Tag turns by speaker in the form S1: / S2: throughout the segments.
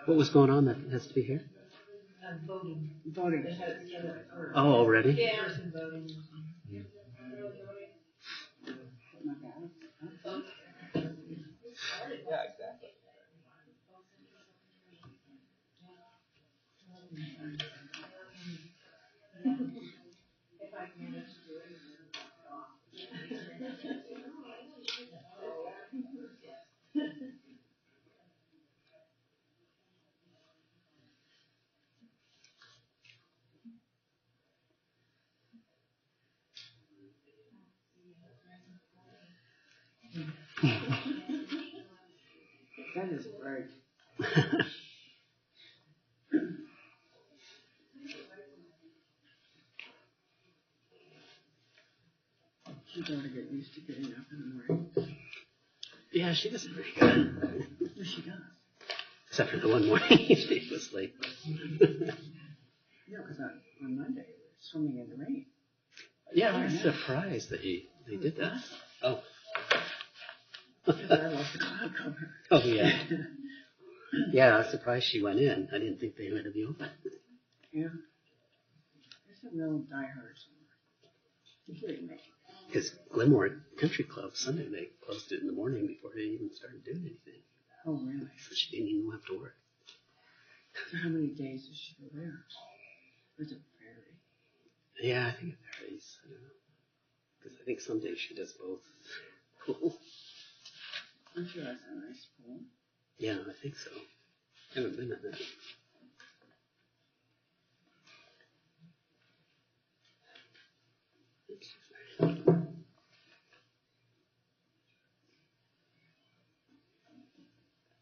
S1: What was going on that has to be here?
S2: Voting.
S1: Oh, already?
S2: Yeah. Voting.
S1: Yeah.
S3: Yeah, exactly.
S2: That is right. She got to get used to getting up in the morning.
S1: Yeah, she does pretty good.
S2: Yes, she does.
S1: Except for the one morning she was late.
S2: Yeah, because on Monday we were swimming in the rain.
S1: Yeah, I was surprised that they did that. Oh.
S2: Because I love the cloud cover.
S1: Oh, yeah. Yeah, I was surprised she went in. I didn't think they were going to be open.
S2: Yeah. There's some real diehards, including me.
S1: Because Glenmore Country Club, Sunday, they closed it in the morning before they even started doing anything.
S2: Oh, really?
S1: So she didn't even have to work.
S2: So how many days does she go there? Or is it vary?
S1: Yeah, I think it varies. I don't know. Because I think some days she does both. Cool.
S2: I'm sure that's a nice pool.
S1: Yeah, I think so. I haven't been in that.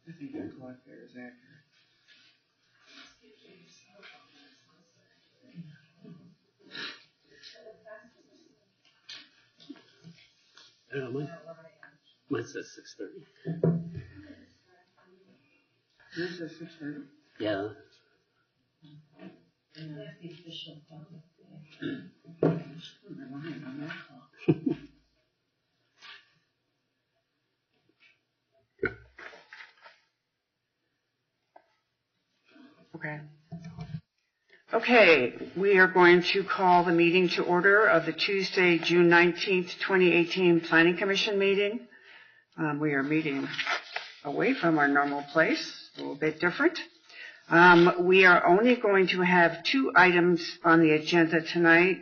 S2: I think that clock there is accurate.
S1: I don't know, mine says 6:30.
S2: Yours says 6:30?
S1: Yeah.
S2: That's the official clock. I'm relying on that clock. Okay. Okay, we are going to call the meeting to order of the Tuesday, June 19th, 2018 Planning Commission meeting. We are meeting away from our normal place, a little bit different. We are only going to have 2 items on the agenda tonight.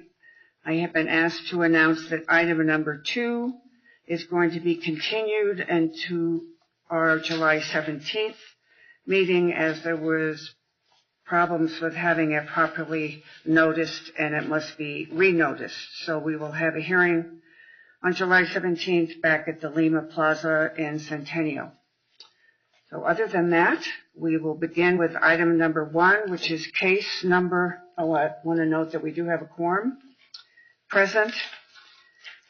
S2: I have been asked to announce that item number 2 is going to be continued into our July 17th meeting, as there was problems with having it properly noticed and it must be re-noticed. So we will have a hearing on July 17th back at the Lima Plaza in Centennial. So other than that, we will begin with item number 1, which is case number, I want to note that we do have a quorum present.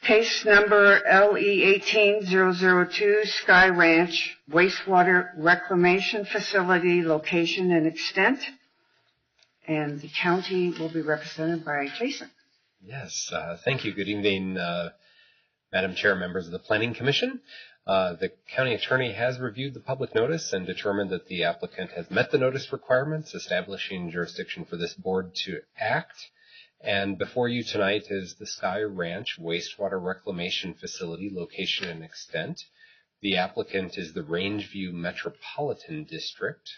S2: Case number LE18002, Sky Ranch Wastewater Reclamation Facility Location and Extent. And the county will be represented by Jason.
S3: Yes, thank you. Good evening, Madam Chair, members of the Planning Commission. The county attorney has reviewed the public notice and determined that the applicant has met the notice requirements, establishing jurisdiction for this board to act. And before you tonight is the Sky Ranch Wastewater Reclamation Facility Location and Extent. The applicant is the Rangeview Metropolitan District,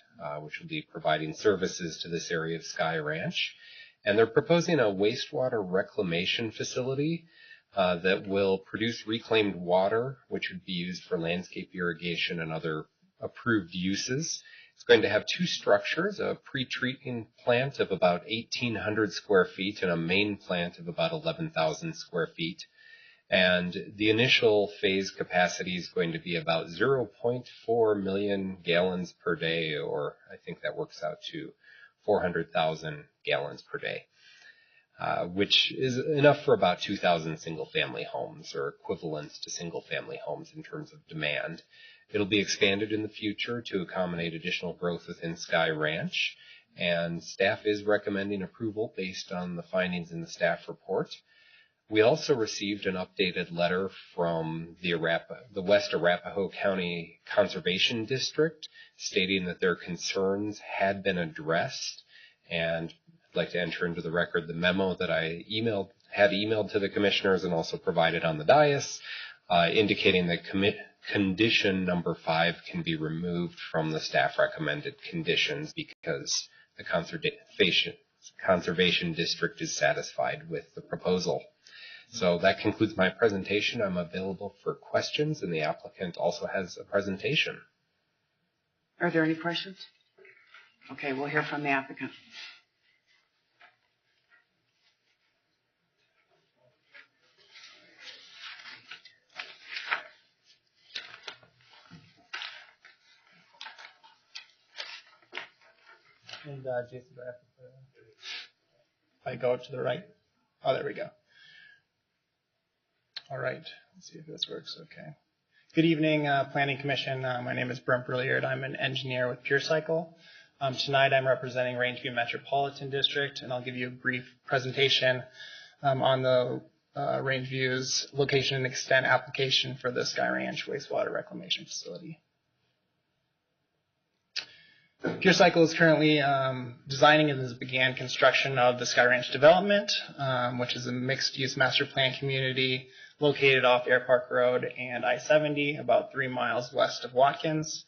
S3: which will be providing services to this area of Sky Ranch. And they're proposing a wastewater reclamation facility that will produce reclaimed water, which would be used for landscape irrigation and other approved uses. It's going to have 2 structures, a pre-treating plant of about 1,800 square feet and a main plant of about 11,000 square feet. And the initial phase capacity is going to be about 0.4 million gallons per day, or I think that works out to 400,000 gallons per day, which is enough for about 2,000 single-family homes, or equivalent to single-family homes in terms of demand. It'll be expanded in the future to accommodate additional growth within Sky Ranch, and staff is recommending approval based on the findings in the staff report. We also received an updated letter from the West Arapahoe County Conservation District stating that their concerns had been addressed, and I'd like to enter into the record the memo that I had emailed to the commissioners and also provided on the dais, indicating that condition number 5 can be removed from the staff recommended conditions because the Conservation District is satisfied with the proposal. So that concludes my presentation. I'm available for questions, and the applicant also has a presentation.
S2: Are there any questions? Okay, we'll hear from the applicant.
S4: And Jason, do I have to put if I go to the right? Oh, there we go. All right, let's see if this works. Okay. Good evening, Planning Commission. My name is Brent Brilliard. I'm an engineer with PureCycle. Tonight I'm representing Rangeview Metropolitan District, and I'll give you a brief presentation on the Rangeview's location and extent application for the Sky Ranch wastewater reclamation facility. PureCycle is currently designing and has began construction of the Sky Ranch development, which is a mixed-use master plan community located off Air Park Road and I-70, about 3 miles west of Watkins.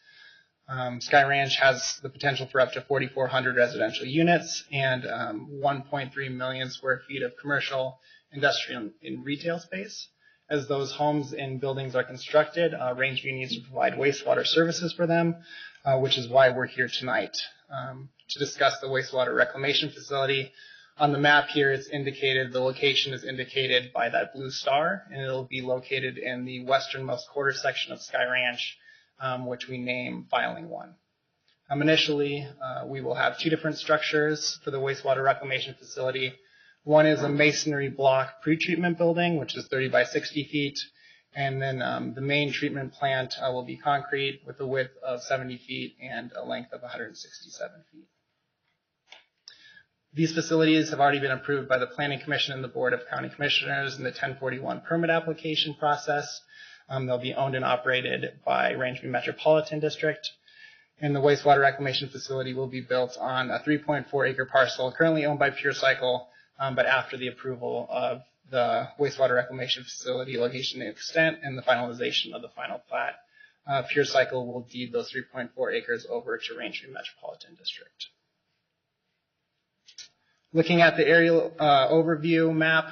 S4: Sky Ranch has the potential for up to 4,400 residential units and 1.3 million square feet of commercial, industrial, and retail space. As those homes and buildings are constructed, Rangeview needs to provide wastewater services for them, which is why we're here tonight to discuss the wastewater reclamation facility. On the map here, it's indicated, the location is indicated by that blue star, and it'll be located in the westernmost quarter section of Sky Ranch, which we name Filing 1. Initially, we will have 2 different structures for the wastewater reclamation facility. One is a masonry block pretreatment building, which is 30 by 60 feet. And then the main treatment plant will be concrete with a width of 70 feet and a length of 167 feet. These facilities have already been approved by the Planning Commission and the Board of County Commissioners in the 1041 permit application process. They'll be owned and operated by Rangeview Metropolitan District. And the wastewater reclamation facility will be built on a 3.4 acre parcel currently owned by PureCycle, but after the approval of the wastewater reclamation facility location and extent and the finalization of the final plat, PureCycle will deed those 3.4 acres over to Rangeview Metropolitan District. Looking at the aerial overview map,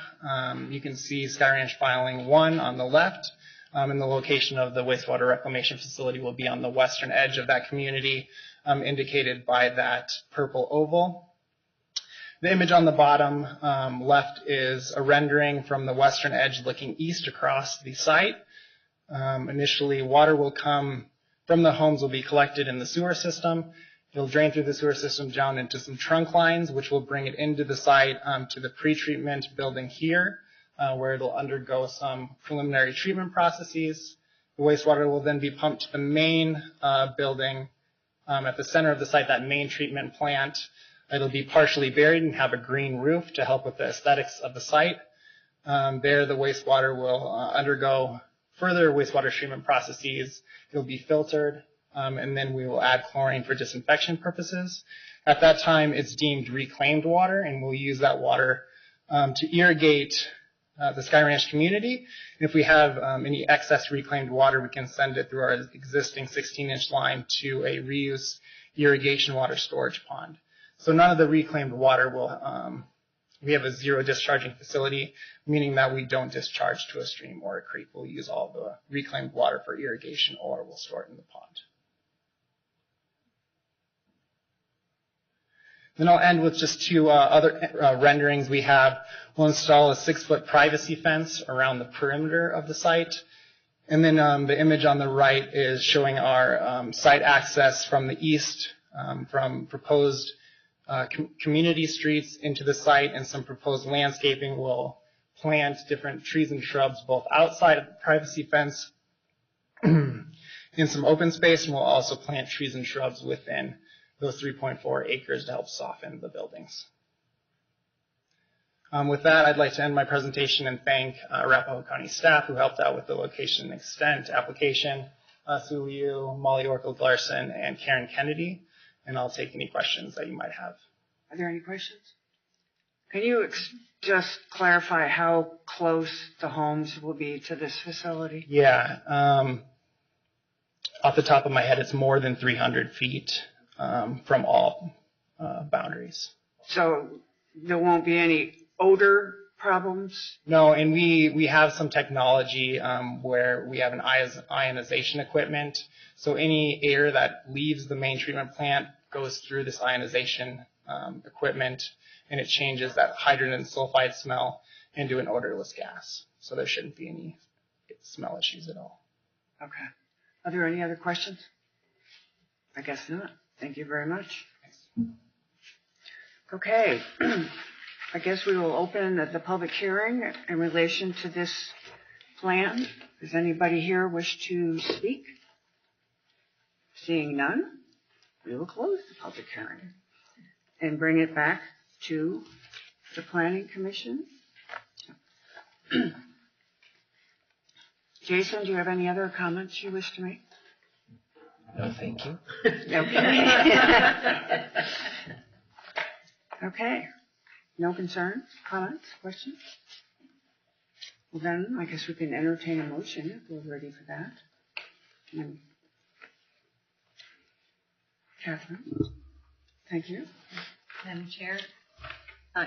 S4: you can see Sky Ranch Filing 1 on the left, and the location of the wastewater reclamation facility will be on the western edge of that community, indicated by that purple oval. The image on the bottom left is a rendering from the western edge looking east across the site. Initially, water will come from the homes will be collected in the sewer system. It'll drain through the sewer system down into some trunk lines, which will bring it into the site to the pretreatment building here, where it'll undergo some preliminary treatment processes. The wastewater will then be pumped to the main building at the center of the site, that main treatment plant. It'll be partially buried and have a green roof to help with the aesthetics of the site. There, the wastewater will undergo further wastewater treatment processes. It'll be filtered, and then we will add chlorine for disinfection purposes. At that time, it's deemed reclaimed water, and we'll use that water to irrigate the Sky Ranch community. And if we have any excess reclaimed water, we can send it through our existing 16-inch line to a reuse irrigation water storage pond. So none of the reclaimed water will, we have a zero discharging facility, meaning that we don't discharge to a stream or a creek. We'll use all the reclaimed water for irrigation, or we'll store it in the pond. Then I'll end with just 2 other renderings we have. We'll install a 6-foot privacy fence around the perimeter of the site. And then the image on the right is showing our site access from the east, from proposed community streets into the site, and some proposed landscaping. We'll plant different trees and shrubs both outside of the privacy fence in some open space, and we'll also plant trees and shrubs within those 3.4 acres to help soften the buildings. With that, I'd like to end my presentation and thank Arapahoe County staff who helped out with the location and extent application, Sue Liu, Molly Orkel-Larson, and Karen Kennedy. And I'll take any questions that you might have.
S2: Are there any questions? Can you just clarify how close the homes will be to this facility?
S4: Yeah. Off the top of my head, it's more than 300 feet from all boundaries.
S2: So there won't be any odor problems?
S4: No, and we have some technology where we have an ionization equipment. So any air that leaves the main treatment plant goes through this ionization equipment, and it changes that hydrogen sulfide smell into an odorless gas. So there shouldn't be any smell issues at all.
S2: Okay. Are there any other questions? I guess not. Thank you very much. Okay. I guess we will open the public hearing in relation to this plan. Does anybody here wish to speak? Seeing none, we will close the public hearing and bring it back to the Planning Commission. Jason, do you have any other comments you wish to make?
S3: No, thank you.
S2: Okay. Okay. No concerns, comments, questions? Well then, I guess we can entertain a motion if we're ready for that. And Catherine, thank you.
S5: Madam Chair,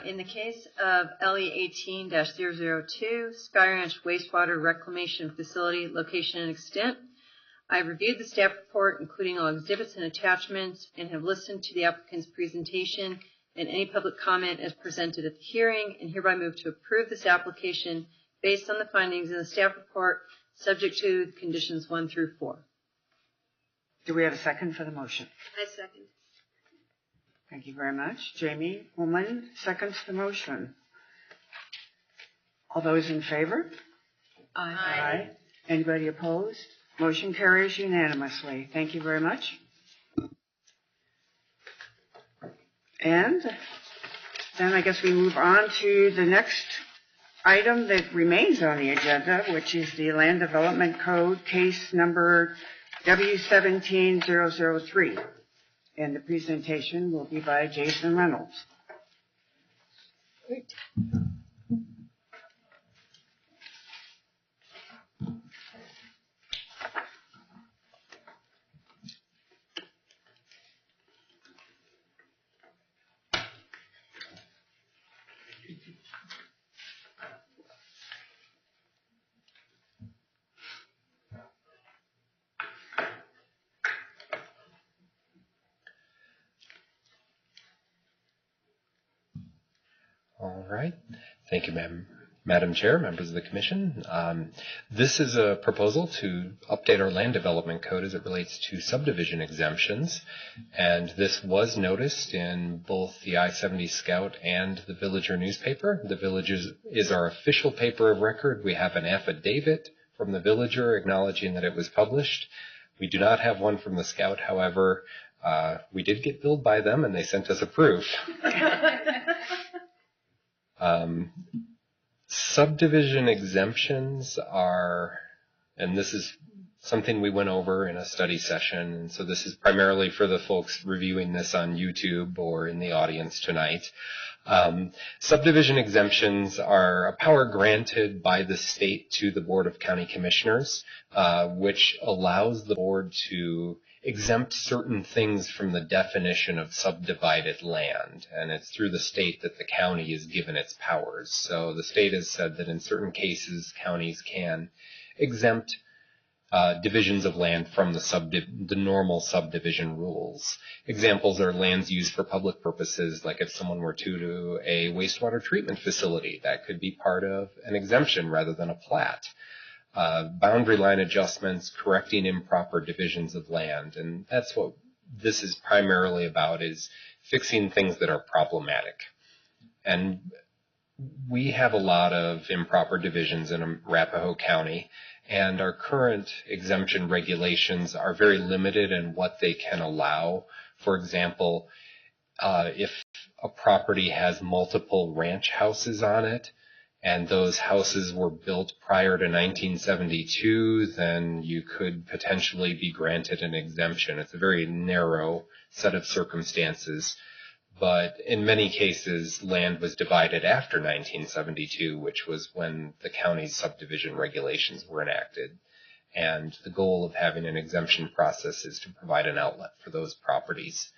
S5: in the case of LE 18-002, Sky Ranch Wastewater Reclamation Facility location and extent, I reviewed the staff report, including all exhibits and attachments, and have listened to the applicant's presentation and any public comment as presented at the hearing, and hereby move to approve this application based on the findings in the staff report, subject to conditions 1 through 4.
S2: Do we have a second for the motion?
S5: I second.
S2: Thank you very much. Jamie Woolman seconds the motion. All those in favor?
S5: Aye.
S2: Anybody opposed? Motion carries unanimously. Thank you very much. And then I guess we move on to the next item that remains on the agenda, which is the Land Development Code case number W17003. And the presentation will be by Jason Reynolds.
S3: Great. All right. Thank you, Madam Chair, members of the Commission. This is a proposal to update our land development code as it relates to subdivision exemptions. And this was noticed in both the I-70 Scout and the Villager newspaper. The Villager is our official paper of record. We have an affidavit from the Villager acknowledging that it was published. We do not have one from the Scout, however. We did get billed by them, and they sent us a proof. Subdivision exemptions are, and this is something we went over in a study session, and so this is primarily for the folks reviewing this on YouTube or in the audience tonight. Subdivision exemptions are a power granted by the state to the Board of County Commissioners, which allows the board to exempt certain things from the definition of subdivided land, and it's through the state that the county is given its powers. So the state has said that in certain cases, counties can exempt divisions of land from the normal subdivision rules. Examples are lands used for public purposes, like if someone were to do a wastewater treatment facility, that could be part of an exemption rather than a plat. Boundary line adjustments, correcting improper divisions of land. And that's what this is primarily about, is fixing things that are problematic. And we have a lot of improper divisions in Arapahoe County, and our current exemption regulations are very limited in what they can allow. For example, If a property has multiple ranch houses on it, and those houses were built prior to 1972, then you could potentially be granted an exemption. It's a very narrow set of circumstances, but in many cases, land was divided after 1972, which was when the county's subdivision regulations were enacted. And the goal of having an exemption process is to provide an outlet for those properties.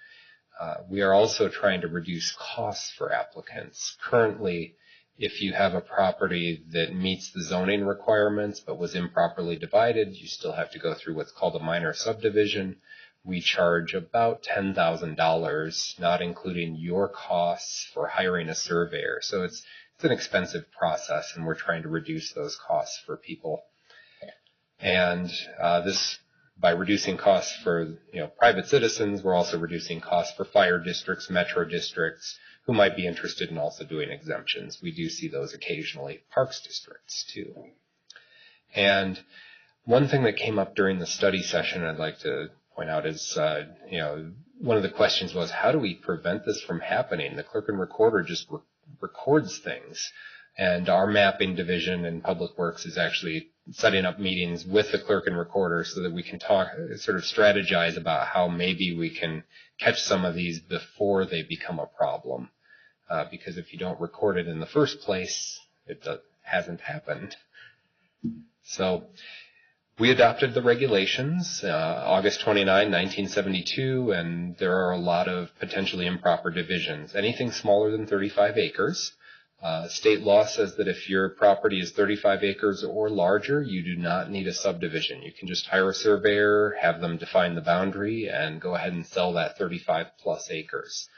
S3: We are also trying to reduce costs for applicants. Currently, if you have a property that meets the zoning requirements but was improperly divided, you still have to go through what's called a minor subdivision. We charge about $10,000, not including your costs for hiring a surveyor. So it's an expensive process, and we're trying to reduce those costs for people. And by reducing costs for private citizens, we're also reducing costs for fire districts, metro districts, who might be interested in also doing exemptions. We do see those occasionally, parks districts too. And one thing that came up during the study session I'd like to point out is, one of the questions was, how do we prevent this from happening? The clerk and recorder just records things. And our mapping division in Public Works is actually setting up meetings with the clerk and recorder so that we can sort of strategize about how maybe we can catch some of these before they become a problem. Because if you don't record it in the first place, it hasn't happened. So we adopted the regulations August 29, 1972, and there are a lot of potentially improper divisions. Anything smaller than 35 acres. State law says that if your property is 35 acres or larger, you do not need a subdivision. You can just hire a surveyor, have them define the boundary, and go ahead and sell that 35 plus acres.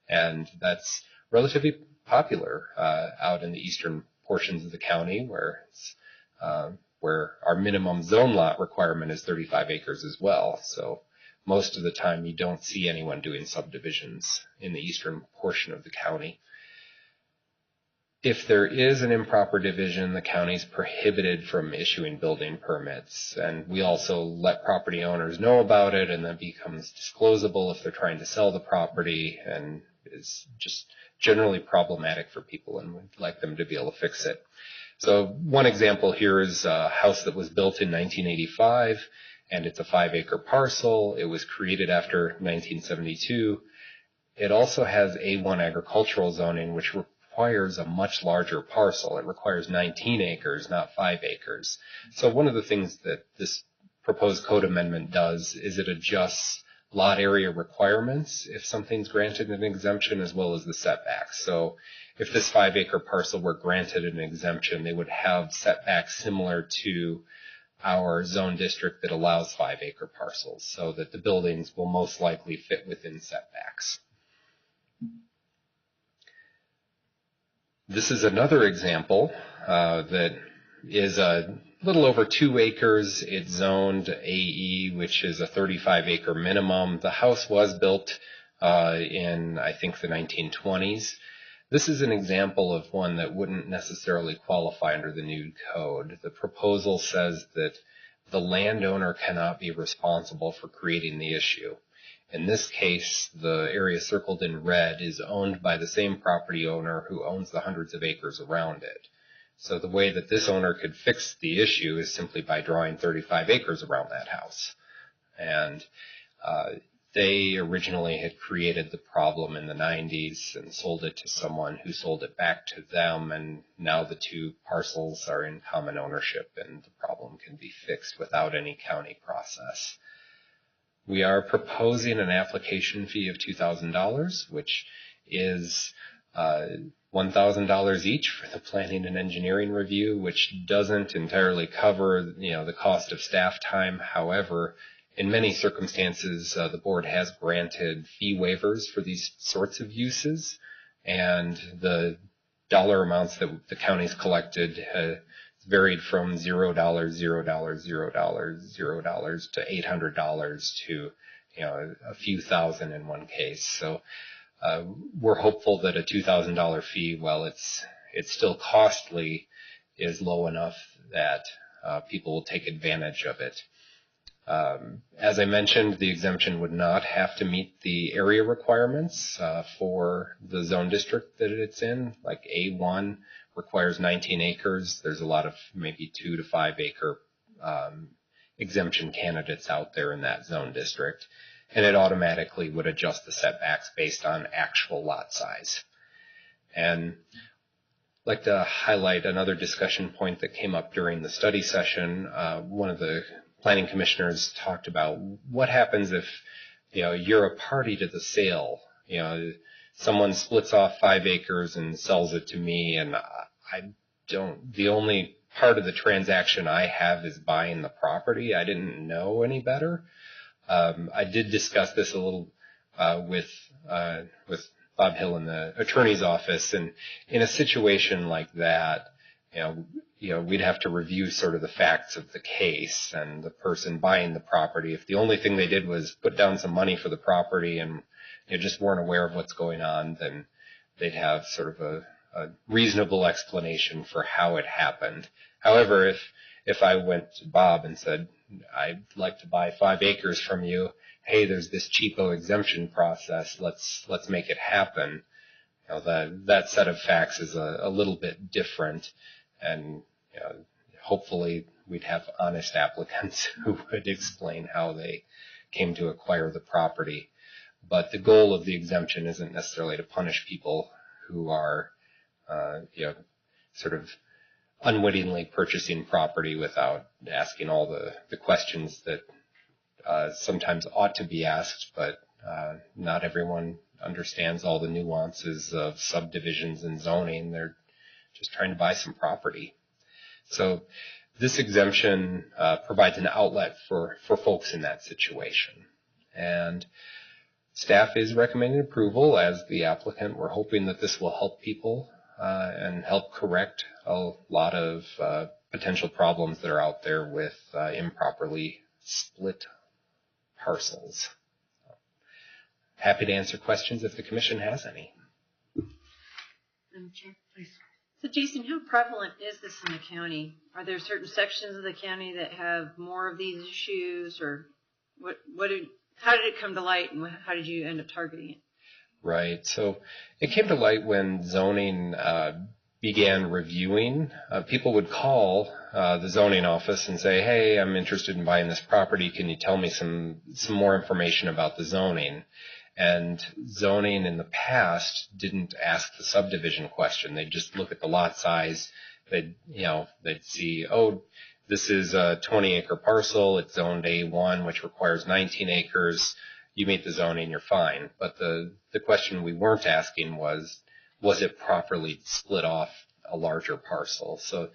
S3: And that's relatively popular out in the eastern portions of the county, where our minimum zone lot requirement is 35 acres as well. So most of the time you don't see anyone doing subdivisions in the eastern portion of the county. If there is an improper division, the county is prohibited from issuing building permits. And we also let property owners know about it, and that becomes disclosable if they're trying to sell the property, and is just generally problematic for people, and we'd like them to be able to fix it. So one example here is a house that was built in 1985, and it's a 5-acre parcel. It was created after 1972. It also has A1 agricultural zoning, which requires a much larger parcel. It requires 19 acres, not 5 acres. So one of the things that this proposed code amendment does is it adjusts lot area requirements if something's granted an exemption, as well as the setbacks. So if this 5-acre parcel were granted an exemption, they would have setbacks similar to our zone district that allows 5-acre parcels, so that the buildings will most likely fit within setbacks. This is another example that is a little over 2 acres. It's zoned AE, which is a 35-acre minimum. The house was built in, I think, the 1920s. This is an example of one that wouldn't necessarily qualify under the new code. The proposal says that the landowner cannot be responsible for creating the issue. In this case, the area circled in red is owned by the same property owner who owns the hundreds of acres around it. So the way that this owner could fix the issue is simply by drawing 35 acres around that house. And they originally had created the problem in the 90s and sold it to someone who sold it back to them, and now the two parcels are in common ownership and the problem can be fixed without any county process. We are proposing an application fee of $2,000, which is $1,000 each for the planning and engineering review, which doesn't entirely cover the cost of staff time. However, in many circumstances, the board has granted fee waivers for these sorts of uses, and the dollar amounts that the county's collected varied from $0, $0, $0, $0 to $800 to a few thousand in one case. So we're hopeful that a $2,000 fee, while it's still costly, is low enough that people will take advantage of it. As I mentioned, the exemption would not have to meet the area requirements for the zone district that it's in. Like A1 requires 19 acres. There's a lot of maybe 2 to 5 acre exemption candidates out there in that zone district, and it automatically would adjust the setbacks based on actual lot size. And I'd like to highlight another discussion point that came up during the study session. One of the planning commissioners talked about what happens if, you're a party to the sale. Someone splits off 5 acres and sells it to me, and the only part of the transaction I have is buying the property. I didn't know any better. I did discuss this a little with Bob Hill in the attorney's office, and in a situation like that, we'd have to review sort of the facts of the case and the person buying the property. If the only thing they did was put down some money for the property and just weren't aware of what's going on, then they'd have sort of a reasonable explanation for how it happened. However, if I went to Bob and said, I'd like to buy 5 acres from you, hey, there's this cheapo exemption process, let's make it happen. That set of facts is a little bit different, and hopefully we'd have honest applicants who would explain how they came to acquire the property. But the goal of the exemption isn't necessarily to punish people who are, sort of unwittingly purchasing property without asking all the questions that sometimes ought to be asked, but not everyone understands all the nuances of subdivisions and zoning. They're just trying to buy some property. So this exemption provides an outlet for folks in that situation. And staff is recommending approval as the applicant. We're hoping that this will help people and help correct a lot of potential problems that are out there with improperly split parcels. Happy to answer questions if the commission has any.
S5: Madam Chair, please. So Jason, how prevalent is this in the county? Are there certain sections of the county that have more of these issues, or how did it come to light, and how did you end up targeting it?
S3: Right. So it came to light when zoning began reviewing. People would call the zoning office and say, hey, I'm interested in buying this property. Can you tell me some more information about the zoning? And zoning in the past didn't ask the subdivision question. They'd just look at the lot size. They'd see, oh, this is a 20-acre parcel. It's zoned A1, which requires 19 acres. You meet the zoning, you're fine. But the question we weren't asking was it properly split off a larger parcel? So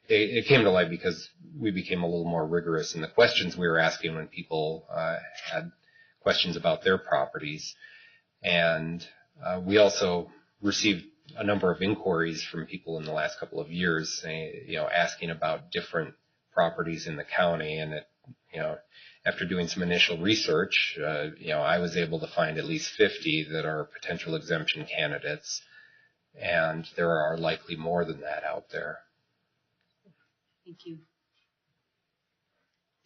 S3: it came to light because we became a little more rigorous in the questions we were asking when people had questions about their properties. And we also received a number of inquiries from people in the last couple of years, asking about different properties in the county. And after doing some initial research, I was able to find at least 50 that are potential exemption candidates, and there are likely more than that out there.
S5: Thank you.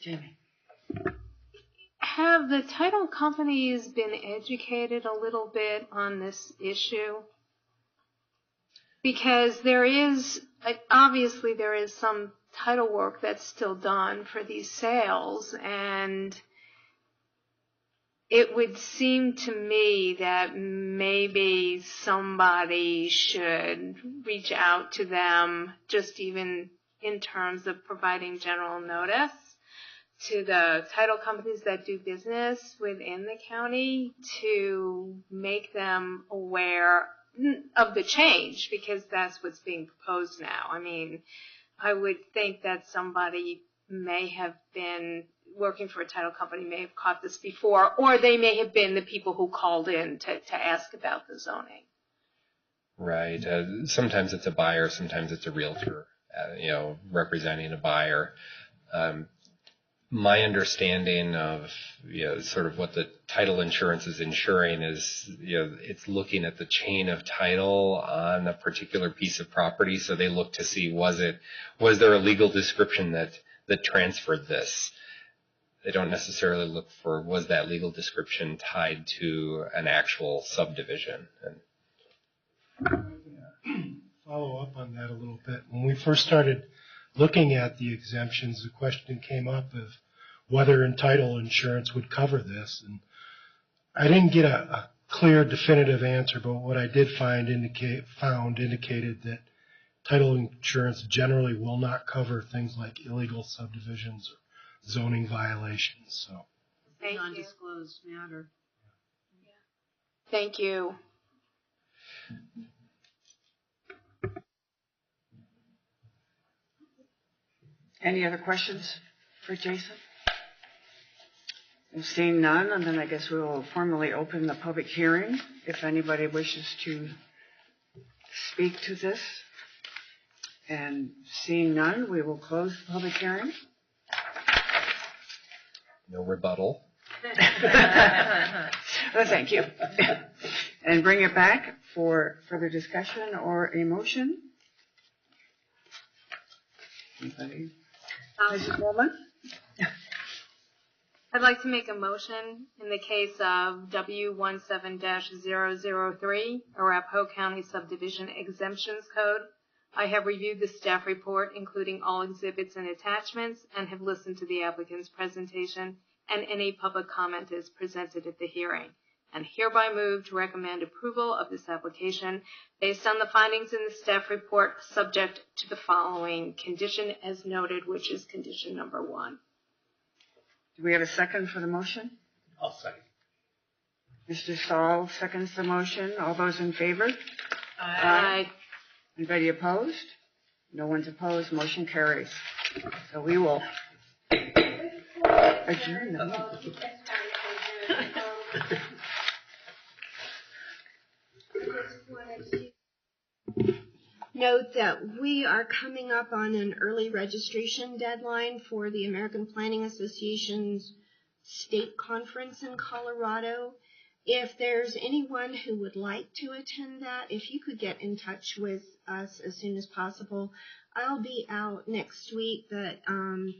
S2: Jamie.
S6: Have the title companies been educated a little bit on this issue? Because obviously there is some title work that's still done for these sales, and it would seem to me that maybe somebody should reach out to them, just even in terms of providing general notice to the title companies that do business within the county to make them aware of the change, because that's what's being proposed now. I mean, I would think that somebody may have been working for a title company, may have caught this before, or they may have been the people who called in to ask about the zoning.
S3: Right. Sometimes it's a buyer, sometimes it's a realtor, representing a buyer. My understanding of sort of what the title insurance is insuring is it's looking at the chain of title on a particular piece of property. So they look to see was there a legal description that transferred this. They don't necessarily look for, was that legal description tied to an actual subdivision? And
S7: follow up on that a little bit. When we first started looking at the exemptions, the question came up of whether title insurance would cover this. And I didn't get a clear, definitive answer, but what I did indicated that title insurance generally will not cover things like illegal subdivisions or zoning violations. So,
S6: Thank you.
S5: Non-disclosed matter.
S6: Thank you.
S2: Any other questions for Jason? Seeing none, and then I guess we will formally open the public hearing if anybody wishes to speak to this. And seeing none, we will close the public hearing.
S3: no rebuttal.
S2: Oh, thank you. And bring it back for further discussion or a motion. Anybody? Mrs. Woolman?
S6: I'd like to make a motion in the case of W17-003, Arapahoe County Subdivision Exemptions Code. I have reviewed the staff report, including all exhibits and attachments, and have listened to the applicant's presentation and any public comment as presented at the hearing, and hereby move to recommend approval of this application based on the findings in the staff report, subject to the following condition as noted, which is condition number 1.
S2: Do we have a second for the motion?
S1: I'll second.
S2: Mr. Stahl seconds the motion. All those in favor?
S6: Aye.
S2: Anybody opposed? No one's opposed. Motion carries. So we will adjourn the meeting.
S8: Note that we are coming up on an early registration deadline for the American Planning Association's state conference in Colorado. If there's anyone who would like to attend that, if you could get in touch with us as soon as possible. I'll be out next week, but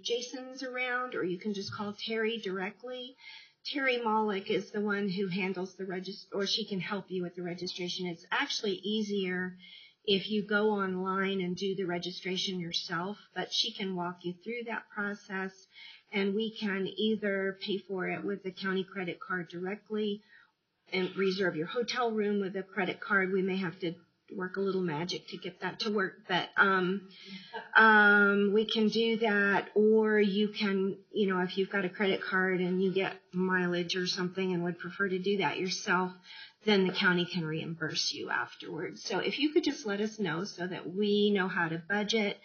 S8: Jason's around, or you can just call Terry directly. Terry Molick is the one who handles the or she can help you with the registration. It's actually easier if you go online and do the registration yourself, but she can walk you through that process, and we can either pay for it with the county credit card directly and reserve your hotel room with a credit card. We may have to work a little magic to get that to work, but we can do that, or you can, if you've got a credit card and you get mileage or something and would prefer to do that yourself, then the county can reimburse you afterwards. So if you could just let us know so that we know how to budget.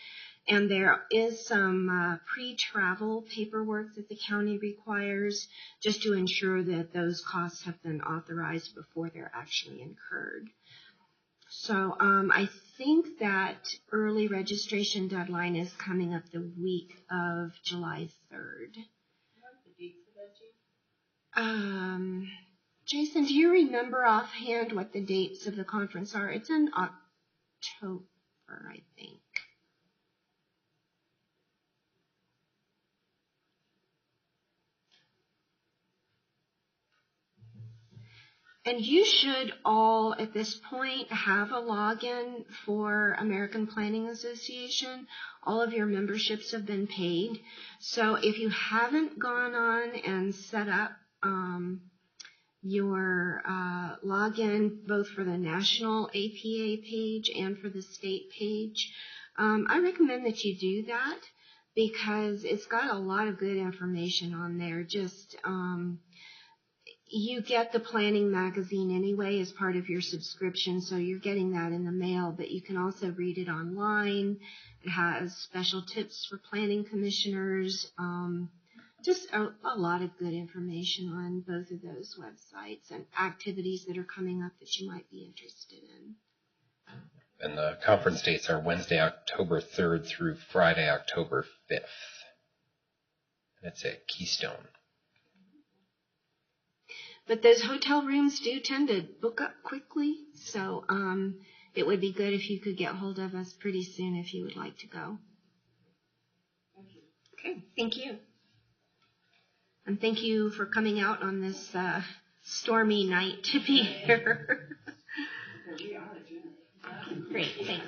S8: And there is some pre-travel paperwork that the county requires just to ensure that those costs have been authorized before they're actually incurred. So I think that early registration deadline is coming up the week of July 3rd. Jason, do you remember offhand what the dates of the conference are? It's in October, I think. And you should all, at this point, have a login for American Planning Association. All of your memberships have been paid. So if you haven't gone on and set up your login, both for the national APA page and for the state page, I recommend that you do that because it's got a lot of good information on there. Just you get the planning magazine anyway as part of your subscription, so you're getting that in the mail, but you can also read it online. It has special tips for planning commissioners, just a lot of good information on both of those websites and activities that are coming up that you might be interested in.
S3: And the conference dates are Wednesday, October 3rd through Friday, October 5th. And it's at Keystone.
S8: But those hotel rooms do tend to book up quickly, so it would be good if you could get hold of us pretty soon if you would like to go. Okay, thank you. And thank you for coming out on this stormy night to be here. Great, thanks.